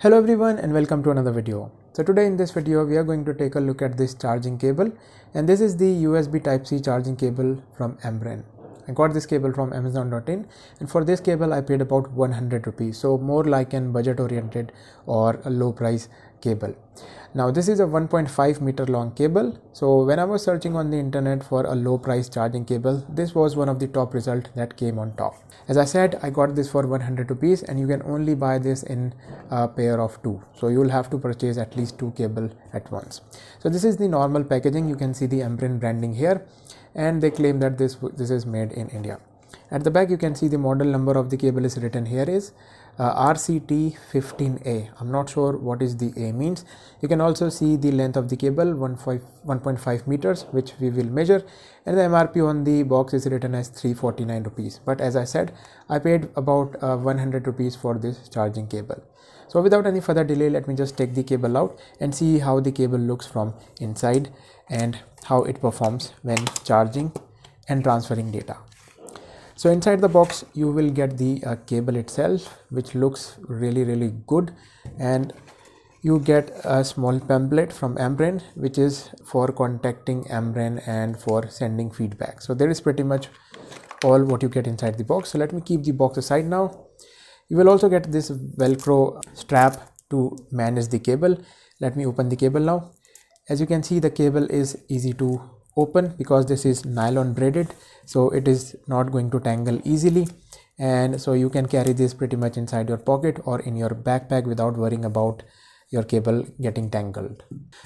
Hello everyone and welcome to another video. So today in this video we are going to take a look at this charging cable, and this is the USB Type-C charging cable from Ambrane. I got this cable from Amazon.in, and for this cable I paid about 100 rupees, so more like an budget oriented or a low price cable. Now this is a 1.5 meter long cable, so when I was searching on the internet for a low price charging cable, this was one of the top results that came on top. As I said, I got this for 100 rupees, and you can only buy this in a pair of two, so you will have to purchase at least two cable at once. So this is the normal packaging. You can see the Ambrane branding here, and they claim that this is made in India. At the back you can see the model number of the cable is written here is RCT15A. I'm not sure what is the A means. You can also see the length of the cable 1.5 meters, which we will measure, and the MRP on the box is written as 349 rupees. But as I said, I paid about 100 rupees for this charging cable. So without any further delay, let me just take the cable out and see how the cable looks from inside and how it performs when charging and transferring data. So inside the box you will get the cable itself, which looks really good, and you get a small pamphlet from Ambrane, which is for contacting Ambrane and for sending feedback. So there is pretty much all what you get inside the box. So let me keep the box aside now. You will also get this Velcro strap to manage the cable. Let me open the cable now. As you can see, the cable is easy to open because this is nylon braided, so it is not going to tangle easily, and so you can carry this pretty much inside your pocket or in your backpack without worrying about your cable getting tangled.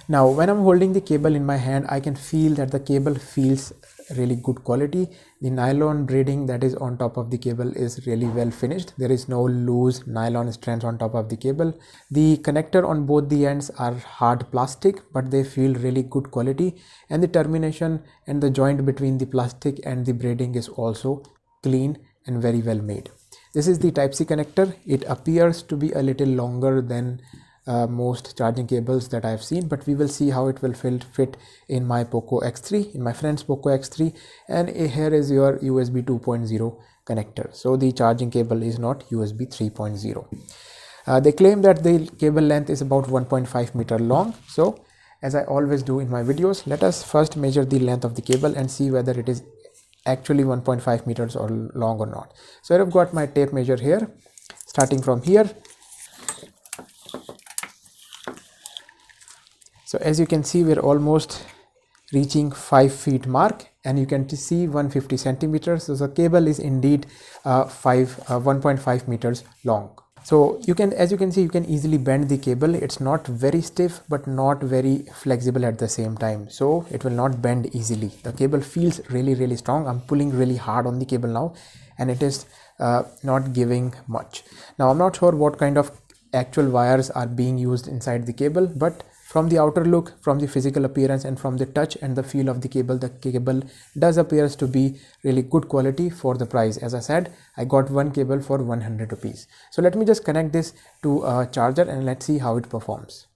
Now when I'm holding the cable in my hand, I can feel that the cable feels really good quality. The nylon braiding that is on top of the cable is really well finished. There is no loose nylon strands on top of the cable. The connector on both the ends are hard plastic, but they feel really good quality, and the termination and the joint between the plastic and the braiding is also clean and very well made. This is the Type-C connector. It appears to be a little longer than most charging cables that I have seen, but we will see how it will fit in my Poco X3, in my friend's Poco X3, and here is your USB 2.0 connector. So the charging cable is not USB 3.0. They claim that the cable length is about 1.5 meter long. So as I always do in my videos, let us first measure the length of the cable and see whether it is actually 1.5 meters or long or not. So I've got my tape measure here, starting from here. So as you can see, we're almost reaching 5 feet mark, and you can see 150 centimeters. So the cable is indeed 1.5 meters long. So as you can see, you can easily bend the cable. It's not very stiff but not very flexible at the same time, so it will not bend easily. The cable feels really strong. I'm pulling really hard on the cable now, and it is not giving much. Now I'm not sure what kind of actual wires are being used inside the cable, but from the outer look, from the physical appearance, and from the touch and the feel of the cable does appears to be really good quality for the price. As I said, I got one cable for 100 rupees. So let me just connect this to a charger and let's see how it performs.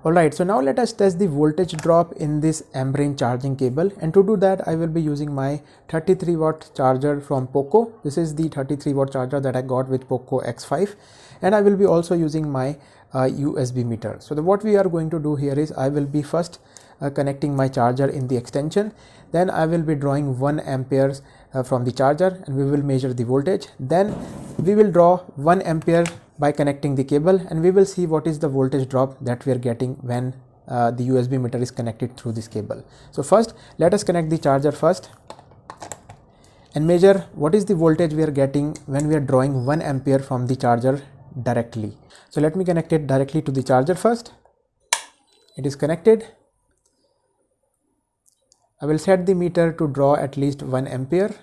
Alright, so now let us test the voltage drop in this Ambrane charging cable, and to do that I will be using my 33 watt charger from Poco. This is the 33 watt charger that I got with Poco X5, and I will be also using my USB meter. So what we are going to do here is I will be first connecting my charger in the extension, then I will be drawing 1 ampere from the charger, and we will measure the voltage. Then we will draw 1 ampere by connecting the cable, and we will see what is the voltage drop that we are getting when the USB meter is connected through this cable. So first let us connect the charger first and measure what is the voltage we are getting when we are drawing 1 ampere from the charger directly. So let me connect it directly to the charger first. It is connected. I will set the meter to draw at least 1 ampere.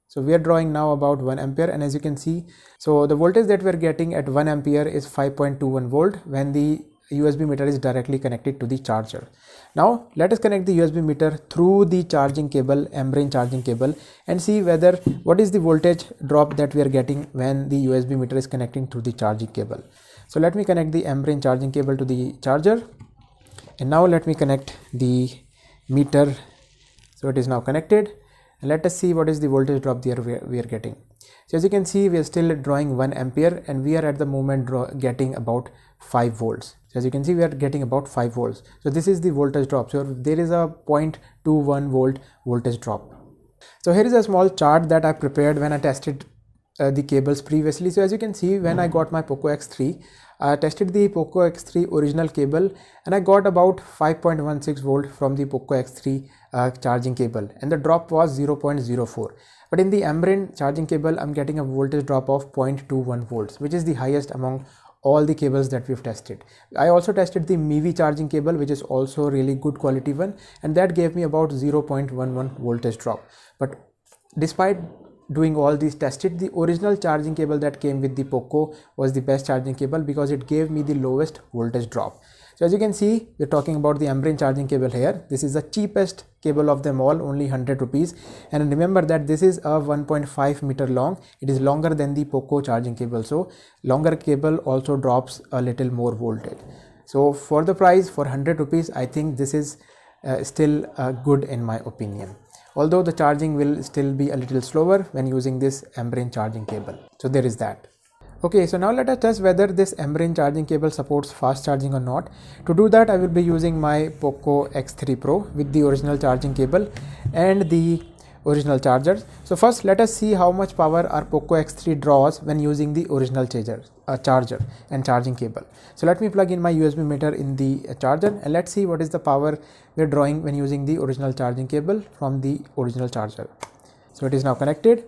So we are drawing now about 1 ampere, and as you can see, so the voltage that we are getting at 1 ampere is 5.21 volt when the USB meter is directly connected to the charger. Now let us connect the USB meter through the charging cable, Ambrane charging cable, and see what is the voltage drop that we are getting when the USB meter is connecting through the charging cable. So let me connect the Ambrane charging cable to the charger, and now let me connect the meter. So it is now connected. And let us see what is the voltage drop there we are getting. So as you can see, we are still drawing 1 ampere and we are at the moment getting about 5 volts. So as you can see, we are getting about 5 volts. So this is the voltage drop. So there is a 0.21 volt voltage drop. So here is a small chart that I prepared when I tested the cables previously. So as you can see, when I got my Poco X3, I tested the Poco X3 original cable and I got about 5.16 volt from the Poco X3 charging cable, and the drop was 0.04. But in the Ambrane charging cable, I'm getting a voltage drop of 0.21 volts, which is the highest among all the cables that we've tested. I also tested the MIVI charging cable, which is also really good quality one, and that gave me about 0.11 voltage drop. But despite doing all these tested, the original charging cable that came with the Poco was the best charging cable because it gave me the lowest voltage drop. So as you can see, we're talking about the Ambrane charging cable here. This is the cheapest cable of them all, only 100 rupees. And remember that this is a 1.5 meter long. It is longer than the Poco charging cable. So longer cable also drops a little more voltage. So for the price, for 100 rupees, I think this is still good in my opinion. Although the charging will still be a little slower when using this Ambrane charging cable. So there is that. Okay, so now let us test whether this Ambrane charging cable supports fast charging or not. To do that, I will be using my Poco X3 Pro with the original charging cable and the original chargers. So first let us see how much power our Poco X3 draws when using the original charger and charging cable. So let me plug in my USB meter in the charger and let's see what is the power we are drawing when using the original charging cable from the original charger. So it is now connected.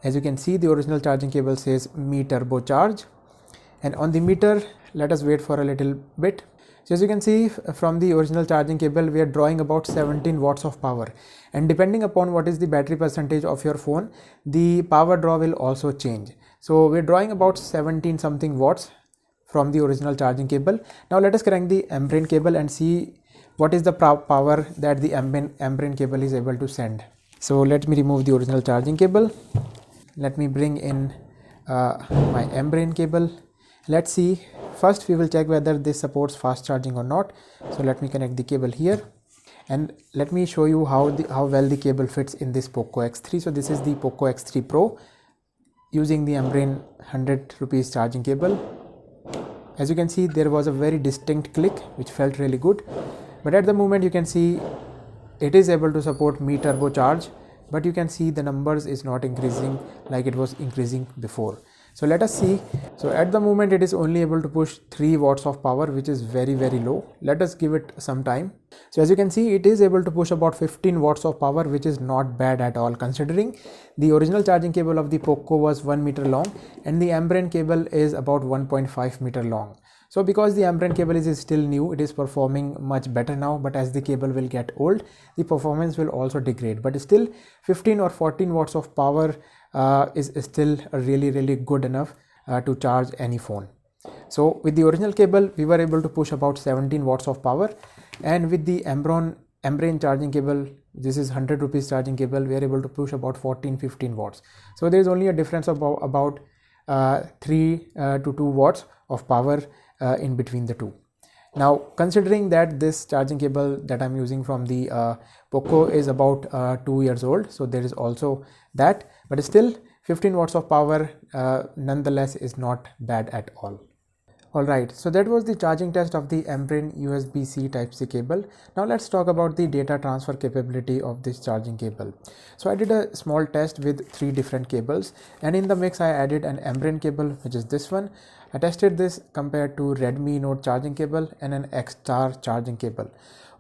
As you can see, the original charging cable says Me Turbo Charge, and on the meter, let us wait for a little bit. So as you can see from the original charging cable, we are drawing about 17 watts of power, and depending upon what is the battery percentage of your phone, the power draw will also change. So we are drawing about 17 something watts from the original charging cable. Now let us connect the Ambrane cable and see what is the power that the Ambrane cable is able to send. So let me remove the original charging cable. Let me bring in my Ambrane cable. Let's see. First we will check whether this supports fast charging or not. So let me connect the cable here and let me show you how well the cable fits in this Poco X3. So this is the Poco X3 Pro using the Ambrane 100 rupees charging cable. As you can see, there was a very distinct click which felt really good, but at the moment you can see it is able to support Me Turbo Charge, but you can see the numbers is not increasing like it was increasing before. So let us see. So at the moment it is only able to push 3 watts of power, which is very low. Let us give it some time. So as you can see, it is able to push about 15 watts of power, which is not bad at all considering the original charging cable of the Poco was 1 meter long and the Ambrane cable is about 1.5 meter long. So because the Ambrane cable is still new, it is performing much better now, but as the cable will get old, the performance will also degrade. But still 15 or 14 watts of power is still really good enough to charge any phone. So with the original cable, we were able to push about 17 watts of power, and with the Ambrane charging cable, this is 100 rupees charging cable, we are able to push about 14-15 watts. So there is only a difference of about 3 to 2 watts of power in between the two. Now considering that this charging cable that I'm using from the Poco is about 2 years old, so there is also that, but still 15 watts of power nonetheless is not bad at all. Alright, so that was the charging test of the Ambrane USB-C Type-C cable. Now let's talk about the data transfer capability of this charging cable. So I did a small test with 3 different cables, and in the mix I added an Ambrane cable, which is this one. I tested this compared to Redmi Note charging cable and an X-Star charging cable.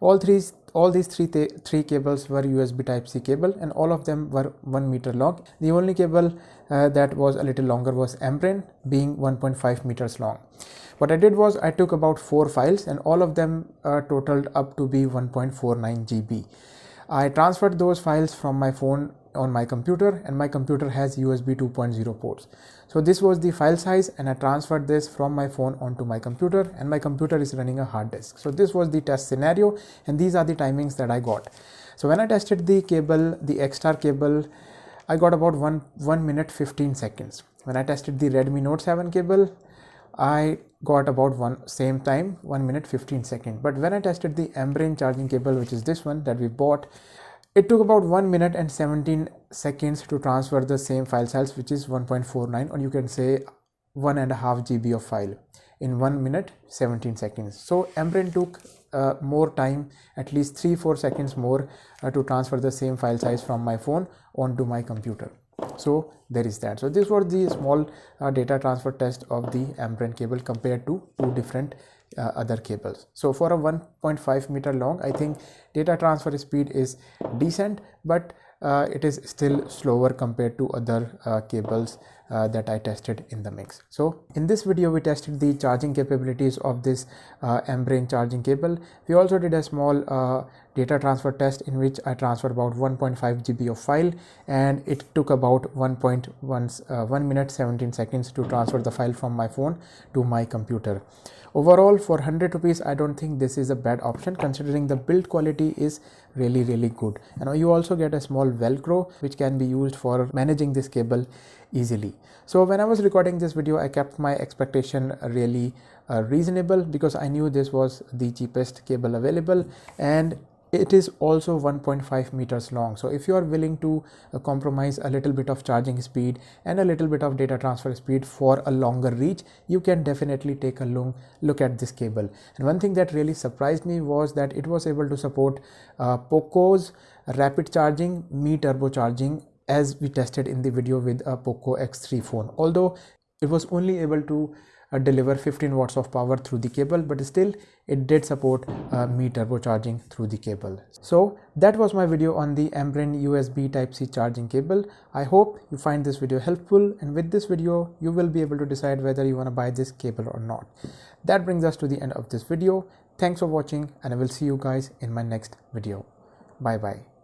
All these three cables were USB Type-C cable, and all of them were 1 meter long. The only cable that was a little longer was Ambrane, being 1.5 meters long. What I did was I took about 4 files and all of them totaled up to be 1.49 GB. I transferred those files from my phone on my computer, and my computer has USB 2.0 ports. So this was the file size, and I transferred this from my phone onto my computer, and my computer is running a hard disk. So this was the test scenario, and these are the timings that I got. So when I tested the cable, the X-Star cable, I got about 1 minute 15 seconds. When I tested the Redmi Note 7 cable, I got about same time 1 minute 15 seconds. But when I tested the Ambrane charging cable, which is this one that we bought, It took about 1 minute and 17 seconds to transfer the same file size, which is 1.49, or you can say 1.5 GB of file in 1 minute 17 seconds. So Ambrane took more time, at least 3-4 seconds more to transfer the same file size from my phone onto my computer. So there is that. So this was the small data transfer test of the Ambrane cable compared to two different other cables. So for a 1.5 meter long, I think data transfer speed is decent, but it is still slower compared to other cables that I tested in the mix. So in this video we tested the charging capabilities of this Ambrane charging cable. We also did a small data transfer test in which I transferred about 1.5 GB of file, and it took about 1 minute 17 seconds to transfer the file from my phone to my computer. Overall, for 100 rupees, I don't think this is a bad option, considering the build quality is really good. And you also get a small velcro which can be used for managing this cable easily. So when I was recording this video, I kept my expectation really reasonable, because I knew this was the cheapest cable available, and it is also 1.5 meters long. So if you are willing to compromise a little bit of charging speed and a little bit of data transfer speed for a longer reach, you can definitely take a look at this cable. And one thing that really surprised me was that it was able to support Poco's rapid charging, Mi turbo charging, as we tested in the video with a Poco X3 phone. Although it was only able to deliver 15 watts of power through the cable, but still it did support Mi turbo charging through the cable. So that was my video on the Ambrane USB Type-C charging cable. I hope you find this video helpful, and with this video you will be able to decide whether you want to buy this cable or not. That brings us to the end of this video. Thanks for watching, and I will see you guys in my next video. Bye bye.